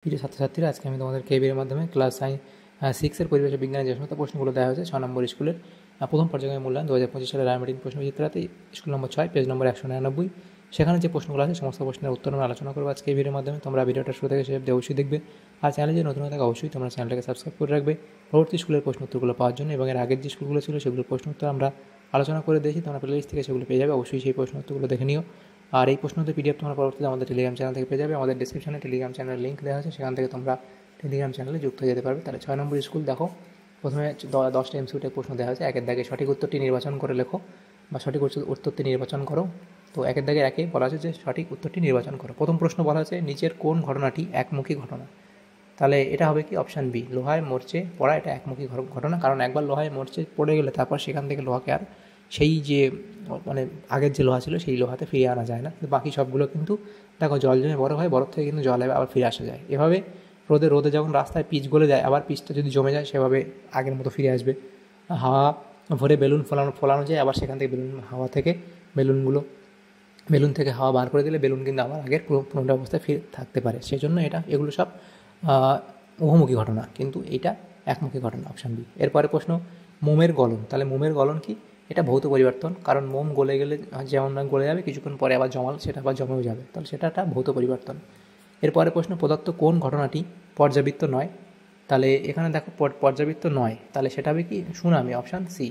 প্রিয় ছাত্রছাত্রীরা, আজকে আমি তোমাদের কেবির মাধ্যমে ক্লাস 6-এর পরিবেশ বিজ্ঞানের যে সমস্ত প্রশ্নগুলো দেওয়া হয়েছে 6 নম্বর স্কুলের প্রথম পর্যায়ে মূল্যায়ন 2025 সালের রায়মার্টিন প্রশ্নবিচিত্রাতে স্কুল নম্বর 6 পেজ নম্বর 199 সেখানে যে প্রশ্নগুলো আছে সমস্ত প্রশ্নের উত্তর আমরা আলোচনা করবো আজকে এই ভিডিওর মাধ্যমে। তোমরা ভিডিওটা শুরু থেকে শেষ অবধি অবশ্যই দেখবে, আর চ্যানেলে যে নতুন থাকে অবশ্যই তোমরা চ্যানেলটাকে সাবস্ক্রাইব করে রাখবে পরবর্তী স্কুলের প্রশ্ন উত্তরগুলো পাওয়ার জন্য। এবং এর আগের যে স্কুলগুলো ছিল সেগুলোর প্রশ্ন উত্তর আমরা আলোচনা করে দিয়েছি, তোমরা প্লেলিস্ট থেকে সেগুলো পেয়ে যাবে, অবশ্যই সেই প্রশ্ন উত্তরগুলো দেখে নিও। আর এই প্রশ্নোত্তর পিডিএফ তোমরা পরবর্তীতে আমাদের টেলিগ্রাম চ্যানেল থেকে পেয়ে যাবে। আমাদের ডিসক্রিপশনে টেলিগ্রাম চ্যানেলের লিঙ্ক দেওয়া আছে, সেখান থেকে তোমরা টেলিগ্রাম চ্যানেলে যুক্ত হয়ে যেতে পারবে। তাহলে 6 নম্বর স্কুল দেখো, প্রথমে 10টা এমসিকিউ প্রশ্ন দেওয়া হয়েছে। একের দাগে সঠিক উত্তরটি নির্বাচন করে লেখো বা সঠিক উত্তরটি নির্বাচন করো। তো একের দাগে একে বলা হয়েছে যে সঠিক উত্তরটি নির্বাচন করো। প্রথম প্রশ্ন বলা হয়েছে নিচের কোন ঘটনাটি একমুখী ঘটনা? তাহলে এটা হবে কি অপশান বি, লোহায় মরচে পড়া। এটা একমুখী ঘটনা, কারণ একবার লোহায় মরচে পড়ে গেলে তারপর সেখান থেকে লোহাকে আর সেই যে মানে আগের যে লোহা ছিল সেই লোহাতে ফিরিয়ে আনা যায় না। কিন্তু বাকি সবগুলো কিন্তু দেখো জল জমে বরফ হয়, বরফ থেকে কিন্তু জল আবার ফিরে আসা যায়। এভাবে রোদে যখন রাস্তায় পিচ গলে যায় আবার পিচটা যদি জমে যায় সেভাবে আগের মতো ফিরে আসবে। হাওয়া ভরে বেলুন ফোলানো যায়, আবার সেখান থেকে হাওয়া থেকে বেলুন থেকে হাওয়া বার করে দিলে বেলুন কিন্তু আবার আগের পুরনো অবস্থায় ফিরে থাকতে পারে। সেজন্য এগুলো সব বহুমুখী ঘটনা, কিন্তু এটা একমুখী ঘটনা, অপশান বি। এরপরে প্রশ্ন মোমের গলন। তাহলে মোমের গলন কি? এটা ভৌত পরিবর্তন, কারণ মোম গলে গেলে যেমন গলে যাবে কিছুক্ষণ পরে আবার সেটা আবার জমেও যাবে, তাহলে সেটা একটা ভৌত পরিবর্তন। এরপরে প্রশ্ন প্রদত্ত কোন ঘটনাটি পর্যাবৃত্ত নয়? তাহলে এখানে দেখো পর্যাবৃত্ত নয়, তাহলে সেটা হবে কি সুনামি, অপশান সি।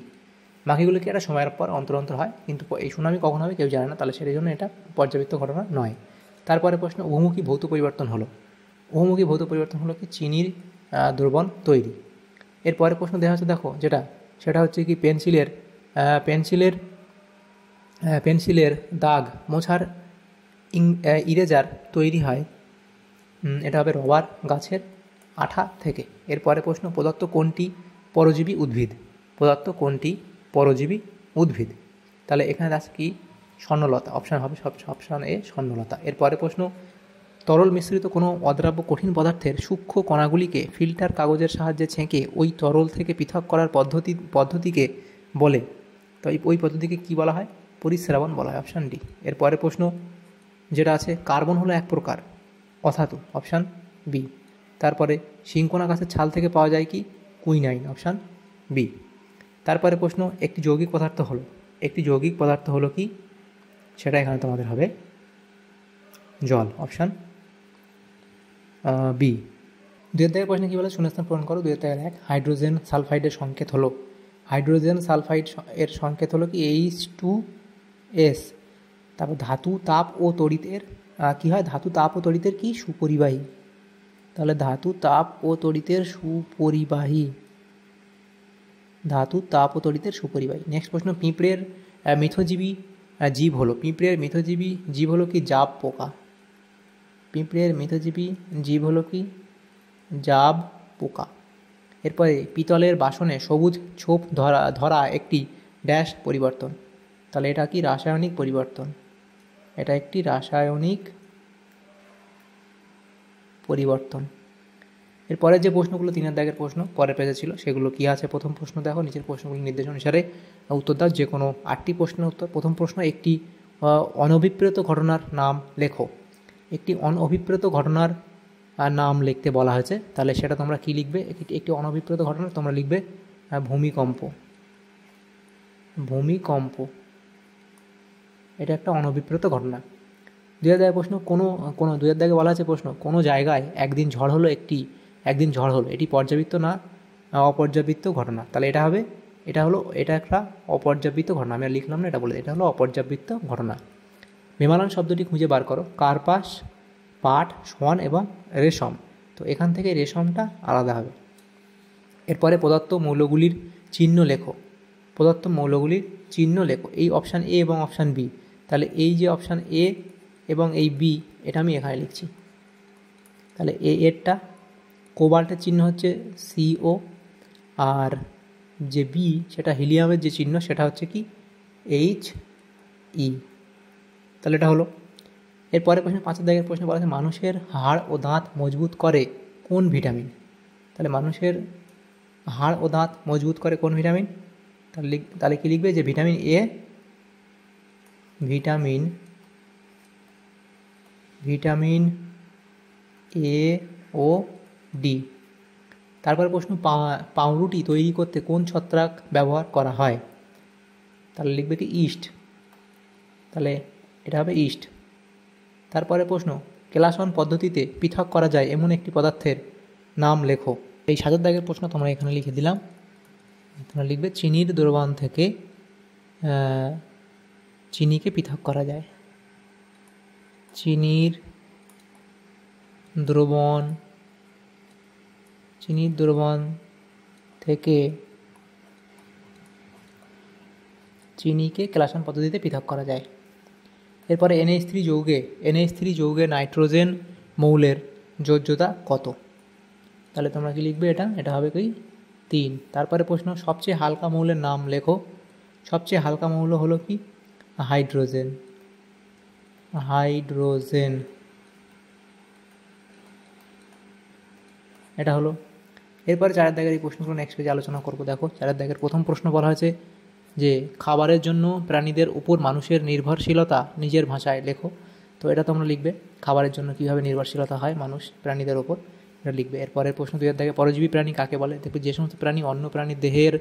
বাকিগুলো কি একটা সময়ের পর অন্তর হয়, কিন্তু এই সুনামি কখন হবে কেউ জানে না, তাহলে সেই জন্য এটা পর্যাবৃত্ত ঘটনা নয়। তারপরে প্রশ্ন বহুমুখী ভৌত পরিবর্তন হলো। বহুমুখী ভৌত পরিবর্তন হলো কি চিনির দ্রবণ তৈরি। এরপরে প্রশ্ন দেওয়া হচ্ছে দেখো সেটা হচ্ছে কি পেন্সিলের দাগ মোছার ইরেজার তৈরি হয়, এটা হবে রবার গাছের আঠা থেকে। এরপরে প্রশ্ন প্রদত্ত কোনটি পরজীবী উদ্ভিদ? তাহলে এখানে আছে কি স্বর্ণলতা, অপশান হবে অপশান এ স্বর্ণলতা। এরপরে প্রশ্ন তরল মিশ্রিত কোনো অদ্রাব্য কঠিন পদার্থের সূক্ষ্ম কণাগুলিকে ফিল্টার কাগজের সাহায্যে ছেঁকে ওই তরল থেকে পৃথক করার পদ্ধতিকে বলে, তো ওই পদ্ধতিকে কী বলা হয়? পরিস্রাবণ বলা হয়, অপশান ডি। এরপরে প্রশ্ন যেটা আছে কার্বন হলো এক প্রকার অধাতু, অপশান বি। তারপরে সিংকোনা গাছের ছাল থেকে পাওয়া যায় কি কুইনাইন, অপশান বি। তারপরে প্রশ্ন একটি যৌগিক পদার্থ হলো কি? সেটা এখানে তোমাদের হবে জল, অপশান বি। 2 থেকে প্রশ্নে কী বলে শূন্যস্থান পূরণ করো। 2 থেকে 1 হাইড্রোজেন সালফাইডের সংকেত হলো এর সংকেত হলো কি H2S। তারপর ধাতু তাপ ও তড়িতের কী হয়? ধাতু তাপ ও তড়িতের কি সুপরিবাহী, তাহলে ধাতু তাপ ও তড়িতের সুপরিবাহী। নেক্সট প্রশ্ন পিঁপড়ের মিথজীবী জীব হলো কি জাব পোকা। এরপরে পিতলের বাসনে সবুজ ছোপ ধরা একটি ড্যাশ পরিবর্তন, তাহলে এটা কি রাসায়নিক পরিবর্তন, এটা একটি রাসায়নিক পরিবর্তন। এরপরে যে প্রশ্নগুলো 3 দাগের প্রশ্ন পরের পেজে ছিল সেগুলো কি আছে? প্রথম প্রশ্ন দেখো, নিচের প্রশ্নগুলি নির্দেশ অনুসারে উত্তর দাও, যে কোনো 8টি প্রশ্নের উত্তর। প্রথম প্রশ্ন একটি অনভিপ্রেত ঘটনার নাম লেখো। একটি অনভিপ্রেত ঘটনার নাম লিখতে বলা হয়েছে, তাহলে সেটা তোমরা কি লিখবে? একটি অনভিপ্রেত ঘটনা তোমরা লিখবে ভূমিকম্প, এটা একটা অনভিপ্রেত ঘটনা। 2 দাগের প্রশ্ন কোনো 2 দাগে বলা আছে প্রশ্ন কোনো জায়গায় একদিন ঝড় হলো এটি পর্যাবৃত্ত না অপর্যাবৃত্ত ঘটনা, তাহলে এটা একটা অপর্যাবৃত্ত ঘটনা। আমি আর লিখলাম না, এটা বলে এটা হলো অপর্যাবৃত্ত ঘটনা। বেমালান শব্দটি খুঁজে বার করো। কার্পাস, পাট, সোয়ান এবং রেশম, তো এখান থেকে রেশমটা আলাদা হবে। এরপরে প্রদত্ত মৌলগুলির চিহ্ন লেখো। এই অপশান এ এবং অপশান বি, তাহলে এই যে অপশান এ এবং এই বি এটা আমি এখানে লিখছি। তাহলে এরটা কোবাল্টের চিহ্ন হচ্ছে CO, আর যে বি সেটা হিলিয়ামের যে চিহ্ন সেটা হচ্ছে কি HE, তাহলে এটা হলো। এরপরে প্রশ্ন 5 দাগের প্রশ্ন বলা আছে মানুষের হাড় ও দাঁত মজবুত করে কোন ভিটামিন? তাহলে মানুষের হাড় ও দাঁত মজবুত করে কোন ভিটামিন? তাহলে কি লিখবে? যে ভিটামিন এ ও ডি। তারপরে প্রশ্ন, পাউরুটি তৈরি করতে কোন ছত্রাক ব্যবহার করা হয়? তাহলে লিখবে কি ইস্ট, তাহলে এটা হবে ইস্ট। তারপরে প্রশ্ন, কেলাসন পদ্ধতিতে পৃথক করা যায় এমন একটি পদার্থের নাম লেখো। এই সাজার দাগের প্রশ্ন তোমরা এখানে লিখে দিলাম। তোমরা লিখবে চিনির দ্রবণ থেকে চিনিকে পৃথক করা যায়। চিনির দ্রবণ থেকে চিনিকে কেলাসন পদ্ধতিতে পৃথক করা যায়। এরপরে NH3 যৌগে নাইট্রোজেন মৌলের যোজ্যতা কত? তাহলে তোমরা কি লিখবে, এটা হবে কি 3। তারপরে প্রশ্ন, সবচেয়ে হালকা মৌলের নাম লেখো। সবচেয়ে হালকা মৌল হলো কি হাইড্রোজেন। এটা হলো। এরপরে 4 দাগের এই প্রশ্নগুলো নেক্সট পেজে আলোচনা করব। দেখো 4 দাগের প্রথম প্রশ্ন বলা হয়েছে যে খাবারের জন্য প্রাণীদের উপর মানুষের নির্ভরশীলতা নিজের ভাষায় লেখো। তো এটা তোমরা লিখবে, খাবারের জন্য কীভাবে নির্ভরশীলতা হয় মানুষ প্রাণীদের ওপর, এটা লিখবে। এরপরের প্রশ্ন 2 দাগে, পরজীবী প্রাণী কাকে বলে? দেখবে যে সমস্ত প্রাণী অন্য প্রাণীর দেহের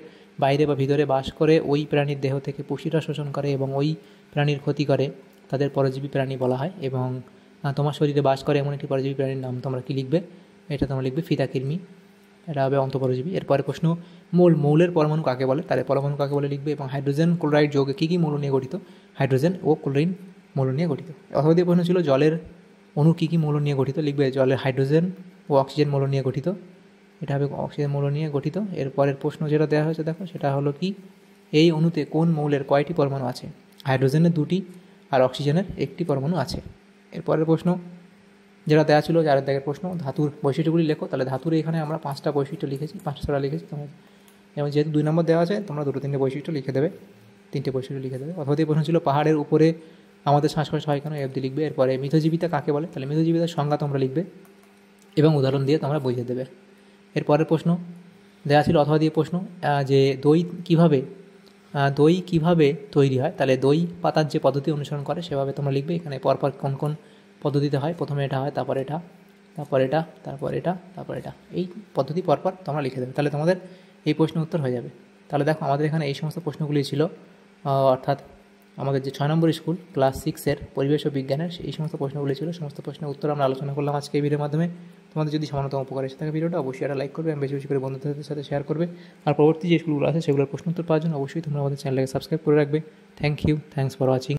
বাইরে বা ভিতরে বাস করে, ওই প্রাণীর দেহ থেকে পুষ্টিটা শোষণ করে এবং ওই প্রাণীর ক্ষতি করে, তাদের পরজীবী প্রাণী বলা হয়। এবং তোমার শরীরে বাস করে এমন একটি পরজীবী প্রাণীর নাম তোমরা কি লিখবে? এটা তোমরা লিখবে ফিতাকৃমি, এটা হবে অন্তঃপরজীবী। এরপরে প্রশ্ন, মৌলের পরমাণু কাকে বলে? তাহলে পরমাণু কাকে বলে লিখবে। এবং হাইড্রোজেন ক্লোরাইড যৌগে কী কী মৌল নিয়ে গঠিত? হাইড্রোজেন ও ক্লোরিন মৌল নিয়ে গঠিত। অথবা দিয়ে প্রশ্ন ছিল জলের অণু কী কী মৌল নিয়ে গঠিত? লিখবে জলের হাইড্রোজেন ও অক্সিজেন মৌল নিয়ে গঠিত, এটা হবে অক্সিজেন মৌল নিয়ে গঠিত। এরপরের প্রশ্ন যেটা দেওয়া হয়েছে দেখো, সেটা হলো কি এই অণুতে কোন মৌলের কয়টি পরমাণু আছে? হাইড্রোজেনের 2টি আর অক্সিজেনের 1টি পরমাণু আছে। এরপরের প্রশ্ন যেটা দেওয়া ছিল 4 দাগের প্রশ্ন, ধাতুর বৈশিষ্ট্যগুলি লেখো। তাহলে ধাতুর এখানে আমরা 5টা বৈশিষ্ট্য লিখেছি, 5টা লিখেছি তোমরা। এবং যেহেতু 2 নম্বর দেওয়া আছে, তোমরা 2-3টে বৈশিষ্ট্য লিখে দেবে, 3টে বৈশিষ্ট্য লিখে দেবে। অথবা প্রশ্ন ছিল পাহাড়ের উপরে আমাদের শ্বাসকষ্ট হয় কেন? অবধি লিখবে। এরপরে মিথজীবিতা কাকে বলে? তাহলে মিথজীবিতার সংজ্ঞা তোমরা লিখবে এবং উদাহরণ দিয়ে তোমরা বুঝিয়ে দেবে। এরপরের প্রশ্ন দেওয়া ছিল অথবা দিয়ে প্রশ্ন যে দই কিভাবে তৈরি হয়? তাহলে দই পাতার যে পদ্ধতি অনুসরণ করে সেভাবে তোমরা লিখবে। এখানে পরপর কোন কোন পদ্ধতিতে হয়, প্রথমে এটা হয়, তারপর এটা, তারপর এটা, তারপর এটা, তারপর এটা, এই পদ্ধতি পরপর তোমরা লিখে দেবে। তাহলে তোমাদের এই প্রশ্নের উত্তর হয়ে যাবে। তাহলে দেখো আমাদের এখানে এই সমস্ত প্রশ্নগুলি ছিল, অর্থাৎ আমাদের যে 6 নম্বর স্কুল ক্লাস 6-এর পরিবেশ ও বিজ্ঞানের এই সমস্ত প্রশ্নগুলি ছিল। সমস্ত প্রশ্নের উত্তর আমরা আলোচনা করলাম আজকে এই ভিডিওর মাধ্যমে। তোমাদের যদি সামান্যতম উপকার এসে থাকে ভিডিওটা, অবশ্যই এটা লাইক করবে এবং বেশি বেশি করে বন্ধুদের সাথে শেয়ার করবে। আর পরবর্তী যে স্কুলগুলো আছে সেগুলোর প্রশ্ন উত্তর পাওয়ার জন্য অবশ্যই তোমরা আমাদের চ্যানেলকে সাবস্ক্রাইব করে রাখবে। Thanks for watching.